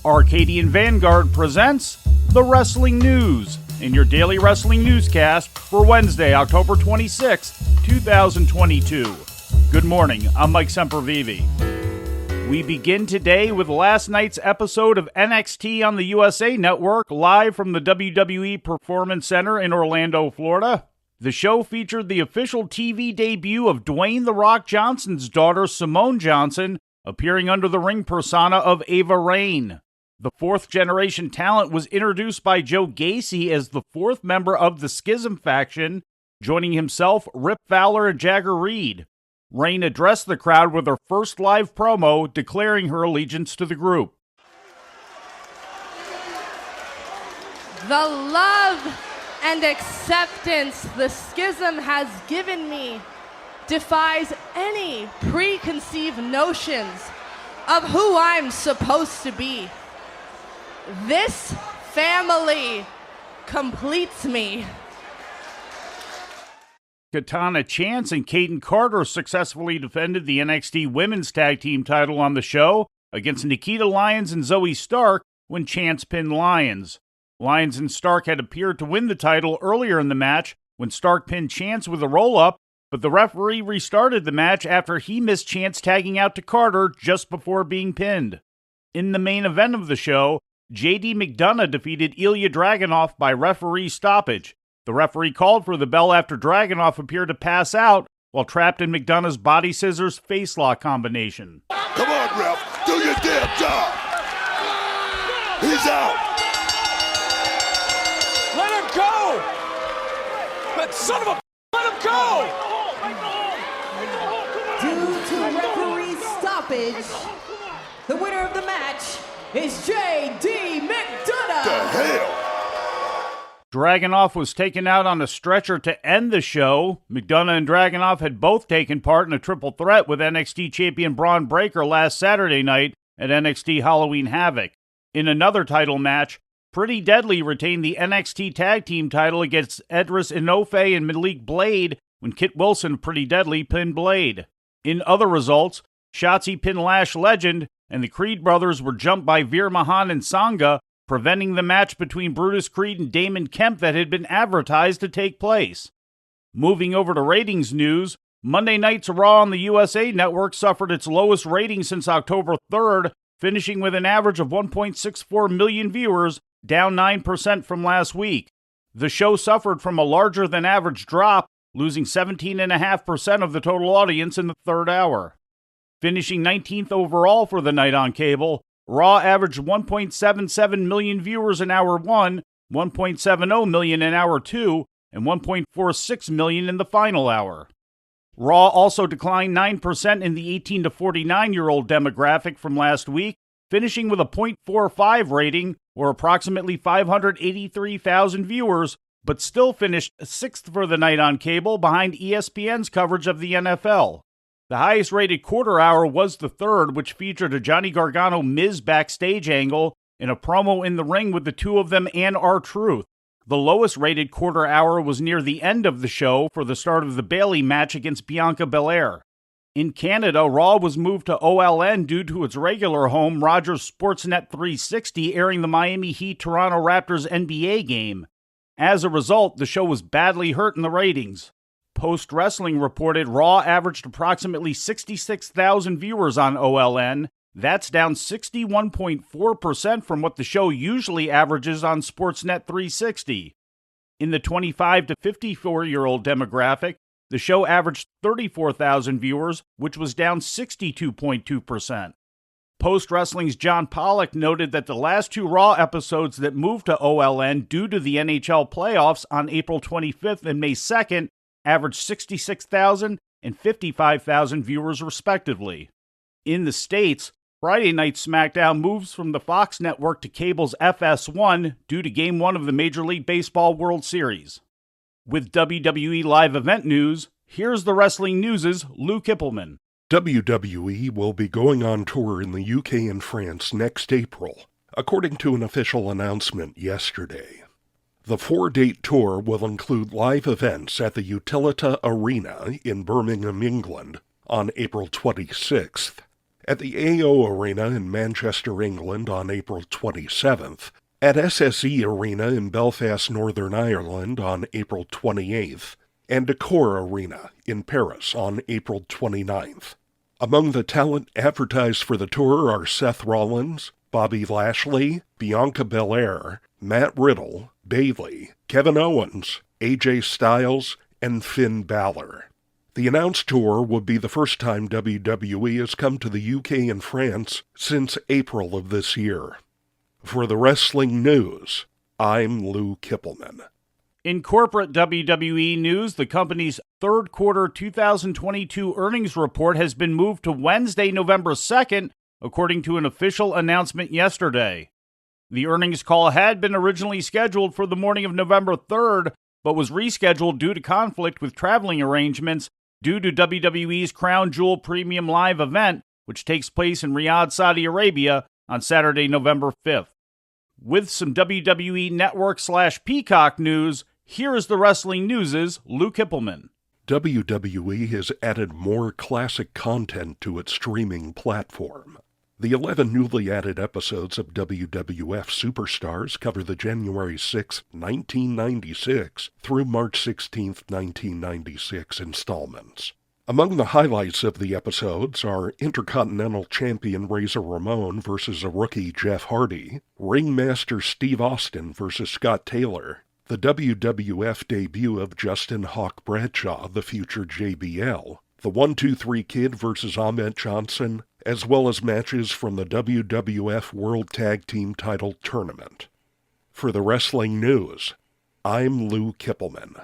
Arcadian Vanguard presents The Wrestling News in your daily wrestling newscast for Wednesday, October 26, 2022. Good morning, I'm Mike Sempervive. We begin today with last night's episode of NXT on the USA Network, live from the WWE Performance Center in Orlando, Florida. The show featured the official TV debut of Dwayne "The Rock" Johnson's daughter, Simone Johnson, appearing under the ring persona of Ava Raine. The fourth-generation talent was introduced by Joe Gacy as the fourth member of the Schism faction, joining himself, Rip Fowler, and Jagger Reed. Raine addressed the crowd with her first live promo, declaring her allegiance to the group. The love and acceptance the Schism has given me defies any preconceived notions of who I'm supposed to be. This family completes me. Katana Chance and Kaden Carter successfully defended the NXT Women's Tag Team title on the show against Nikita Lyons and Zoe Stark when Chance pinned Lyons. Lyons and Stark had appeared to win the title earlier in the match when Stark pinned Chance with a roll-up, but the referee restarted the match after he missed Chance tagging out to Carter just before being pinned. In the main event of the show, JD McDonough defeated Ilya Dragunov by referee stoppage. The referee called for the bell after Dragunov appeared to pass out while trapped in McDonough's body scissors facelock combination. Come on, ref, do your damn job. He's out. Let him go! That son of a... Let him go! Due to referee stoppage, the winner of the match is J.D. McDonough. The hell? Dragunov was taken out on a stretcher to end the show. McDonough and Dragunov had both taken part in a triple threat with NXT champion Braun Breaker last Saturday night at NXT Halloween Havoc. In another title match, Pretty Deadly retained the NXT Tag Team title against Edris Enofe and Malik Blade when Kit Wilson of Pretty Deadly pinned Blade. In other results, Shotzi pinned Lash Legend, and the Creed brothers were jumped by Veer Mahan and Sangha, preventing the match between Brutus Creed and Damon Kemp that had been advertised to take place. Moving over to ratings news, Monday night's Raw on the USA Network suffered its lowest rating since October 3rd, finishing with an average of 1.64 million viewers, down 9% from last week. The show suffered from a larger-than-average drop, losing 17.5% of the total audience in the third hour. Finishing 19th overall for the night on cable, Raw averaged 1.77 million viewers in Hour 1, 1.70 million in Hour 2, and 1.46 million in the final hour. Raw also declined 9% in the 18 to 49-year-old demographic from last week, finishing with a .45 rating, or approximately 583,000 viewers, but still finished 6th for the night on cable behind ESPN's coverage of the NFL. The highest-rated quarter hour was the third, which featured a Johnny Gargano-Miz backstage angle and a promo in the ring with the two of them and R-Truth. The lowest-rated quarter hour was near the end of the show for the start of the Bayley match against Bianca Belair. In Canada, Raw was moved to OLN due to its regular home, Rogers Sportsnet 360, airing the Miami Heat-Toronto Raptors NBA game. As a result, the show was badly hurt in the ratings. Post Wrestling reported Raw averaged approximately 66,000 viewers on OLN. That's down 61.4% from what the show usually averages on Sportsnet 360. In the 25 to 54-year-old demographic, the show averaged 34,000 viewers, which was down 62.2%. Post Wrestling's John Pollock noted that the last two Raw episodes that moved to OLN due to the NHL playoffs on April 25th and May 2nd averaged 66,000 and 55,000 viewers respectively. In the States, Friday Night SmackDown moves from the Fox network to cable's FS1 due to Game 1 of the Major League Baseball World Series. With WWE live event news, here's the Wrestling News' Lou Kipilman. WWE will be going on tour in the UK and France next April, according to an official announcement yesterday. The 4-date tour will include live events at the Utilita Arena in Birmingham, England on April 26th, at the AO Arena in Manchester, England on April 27th, at SSE Arena in Belfast, Northern Ireland on April 28th, and Accor Arena in Paris on April 29th. Among the talent advertised for the tour are Seth Rollins, Bobby Lashley, Bianca Belair, Matt Riddle, Bayley, Kevin Owens, AJ Styles, and Finn Balor. The announced tour would be the first time WWE has come to the UK and France since April of this year. For the wrestling news, I'm Lou Kipilman. In corporate WWE news, the company's third quarter 2022 earnings report has been moved to Wednesday, November 2nd, according to an official announcement yesterday. The earnings call had been originally scheduled for the morning of November 3rd, but was rescheduled due to conflict with traveling arrangements due to WWE's Crown Jewel Premium Live event, which takes place in Riyadh, Saudi Arabia on Saturday, November 5th. With some WWE Network / Peacock news, here is the Wrestling News' Lou Kipilman. WWE has added more classic content to its streaming platform. The 11 newly added episodes of WWF Superstars cover the January 6, 1996 through March 16, 1996 installments. Among the highlights of the episodes are Intercontinental Champion Razor Ramon versus a rookie Jeff Hardy, Ringmaster Steve Austin versus Scott Taylor, the WWF debut of Justin Hawk Bradshaw, the future JBL, the 1-2-3 Kid versus Ahmed Johnson, as well as matches from the WWF World Tag Team Title Tournament. For the wrestling news, I'm Lou Kipilman.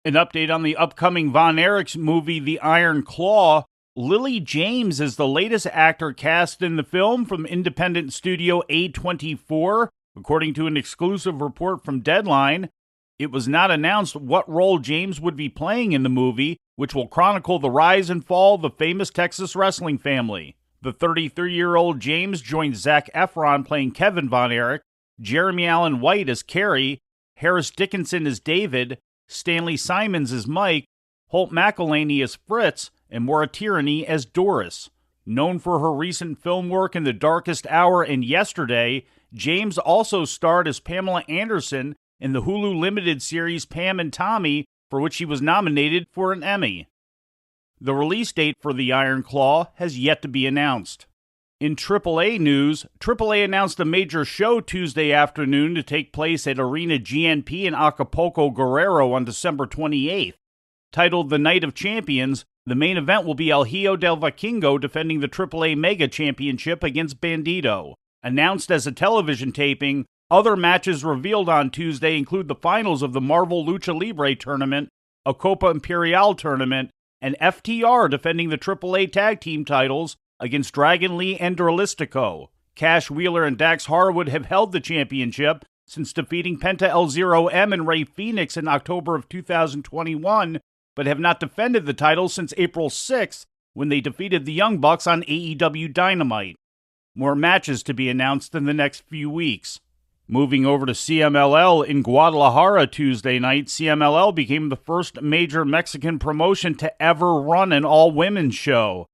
An update on the upcoming Von Erich's movie, The Iron Claw. Lily James is the latest actor cast in the film from independent studio A24, according to an exclusive report from Deadline. It was not announced what role James would be playing in the movie, which will chronicle the rise and fall of the famous Texas wrestling family. The 33-year-old James joins Zac Efron playing Kevin Von Erich, Jeremy Allen White as Carrie, Harris Dickinson as David, Stanley Simons as Mike, Holt McElhaney as Fritz, and Maura Tierney as Doris. Known for her recent film work in The Darkest Hour and Yesterday, James also starred as Pamela Anderson in the Hulu limited series Pam and Tommy, for which she was nominated for an Emmy. The release date for The Iron Claw has yet to be announced. In AAA news, AAA announced a major show Tuesday afternoon to take place at Arena GNP in Acapulco, Guerrero on December 28th. Titled The Night of Champions, the main event will be El Hijo del Vikingo defending the AAA Mega Championship against Bandito. Announced as a television taping, other matches revealed on Tuesday include the finals of the Marvel Lucha Libre tournament, a Copa Imperial tournament, and FTR defending the AAA Tag Team titles against Dragon Lee and Dralistico. Cash Wheeler and Dax Harwood have held the championship since defeating Penta El Zero M and Rey Fenix in October of 2021, but have not defended the titles since April 6th when they defeated the Young Bucks on AEW Dynamite. More matches to be announced in the next few weeks. Moving over to CMLL in Guadalajara Tuesday night, CMLL became the first major Mexican promotion to ever run an all-women's show.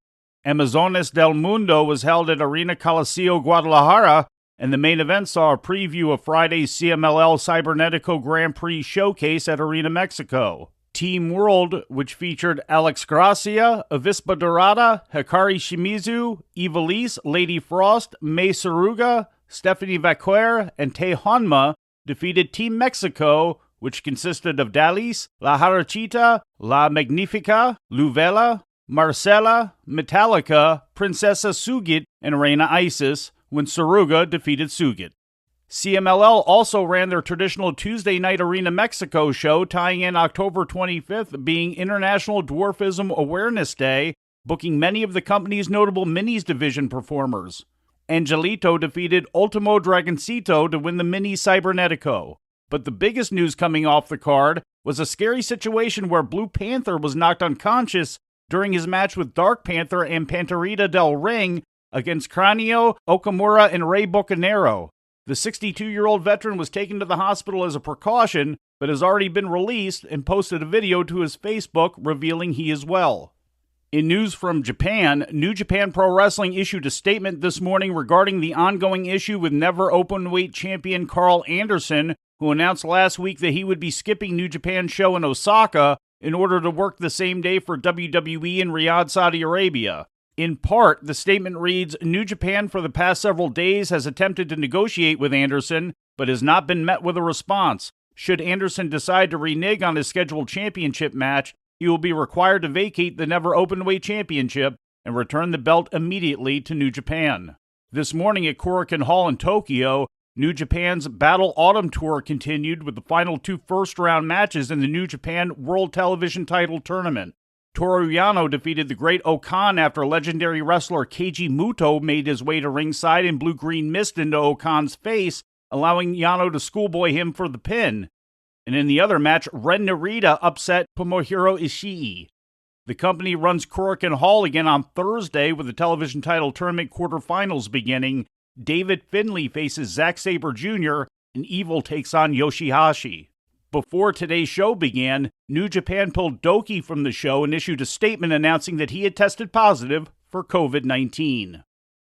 Amazonas del Mundo was held at Arena Coliseo Guadalajara, and the main event saw a preview of Friday's CMLL Cybernetico Grand Prix showcase at Arena Mexico. Team World, which featured Alex Gracia, Avispa Dorada, Hikari Shimizu, Ivelisse, Lady Frost, Mei Saruga, Stephanie Vaquer, and Te Honma, defeated Team Mexico, which consisted of Dalis, La Jarochita, La Magnifica, Luvela, Marcela, Metallica, Princessa Sugit, and Reina Isis, when Saruga defeated Sugit. CMLL also ran their traditional Tuesday night Arena Mexico show, tying in October 25th being International Dwarfism Awareness Day, booking many of the company's notable Minis division performers. Angelito defeated Ultimo Dragoncito to win the Mini Cybernetico. But the biggest news coming off the card was a scary situation where Blue Panther was knocked unconscious during his match with Dark Panther and Panterita del Ring against Cranio, Okamura, and Rey Bocanero. The 62-year-old veteran was taken to the hospital as a precaution, but has already been released and posted a video to his Facebook revealing he is well. In news from Japan, New Japan Pro Wrestling issued a statement this morning regarding the ongoing issue with Never Openweight champion Carl Anderson, who announced last week that he would be skipping New Japan's show in Osaka in order to work the same day for WWE in Riyadh, Saudi Arabia. In part, the statement reads, New Japan for the past several days has attempted to negotiate with Anderson, but has not been met with a response. Should Anderson decide to renege on his scheduled championship match, he will be required to vacate the Never Openweight Championship and return the belt immediately to New Japan. This morning at Korakuen Hall in Tokyo, New Japan's Battle Autumn Tour continued with the final 2 first-round matches in the New Japan World Television Title Tournament. Toru Yano defeated the Great Okan after legendary wrestler Keiji Muto made his way to ringside and blew green mist into Okan's face, allowing Yano to schoolboy him for the pin. And in the other match, Ren Narita upset Tomohiro Ishii. The company runs Korakuen Hall again on Thursday with the television title tournament quarterfinals beginning. David Finlay faces Zack Sabre Jr., and Evil takes on Yoshihashi. Before today's show began, New Japan pulled Doki from the show and issued a statement announcing that he had tested positive for COVID-19.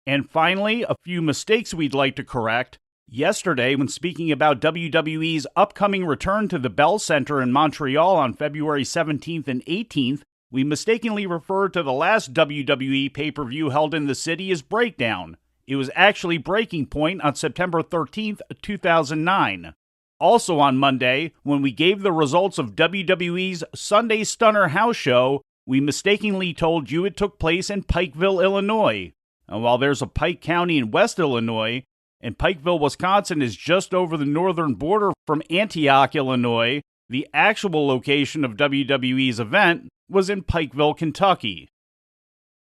And finally, a few mistakes we'd like to correct. Yesterday, when speaking about WWE's upcoming return to the Bell Center in Montreal on February 17th and 18th, we mistakenly referred to the last WWE pay-per-view held in the city as Breakdown. It was actually Breaking Point on September 13th, 2009. Also on Monday, when we gave the results of WWE's Sunday Stunner House Show, we mistakenly told you it took place in Pikeville, Illinois. And while there's a Pike County in West Illinois, and Pikeville, Wisconsin is just over the northern border from Antioch, Illinois, the actual location of WWE's event was in Pikeville, Kentucky.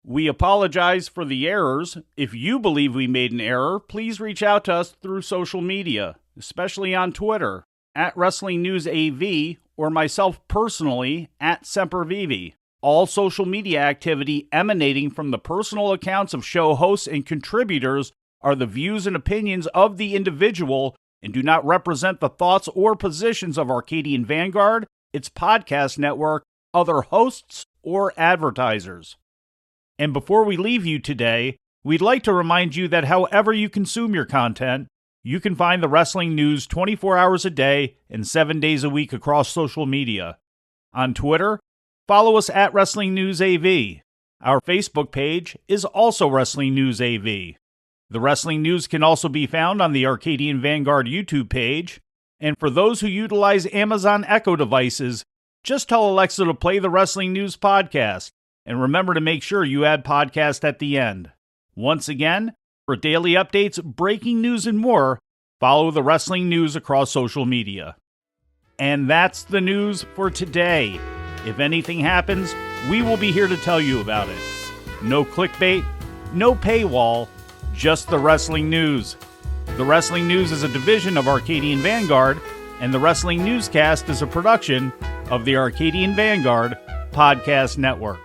We apologize for the errors. If you believe we made an error, please reach out to us through social media, especially on Twitter, @WrestlingNewsAV, or myself personally, @Sempervive. All social media activity emanating from the personal accounts of show hosts and contributors are the views and opinions of the individual and do not represent the thoughts or positions of Arcadian Vanguard, its podcast network, other hosts, or advertisers. And before we leave you today, we'd like to remind you that however you consume your content, you can find the wrestling news 24 hours a day and 7 days a week across social media. On Twitter, follow us @WrestlingNewsAV. Our Facebook page is also Wrestling News AV. The wrestling news can also be found on the Arcadian Vanguard YouTube page. And for those who utilize Amazon Echo devices, just tell Alexa to play the Wrestling News podcast. And remember to make sure you add podcast at the end. Once again, for daily updates, breaking news, and more, follow the wrestling news across social media. And that's the news for today. If anything happens, we will be here to tell you about it. No clickbait, no paywall, just the wrestling news. The Wrestling News is a division of Arcadian Vanguard, and the Wrestling Newscast is a production of the Arcadian Vanguard Podcast Network.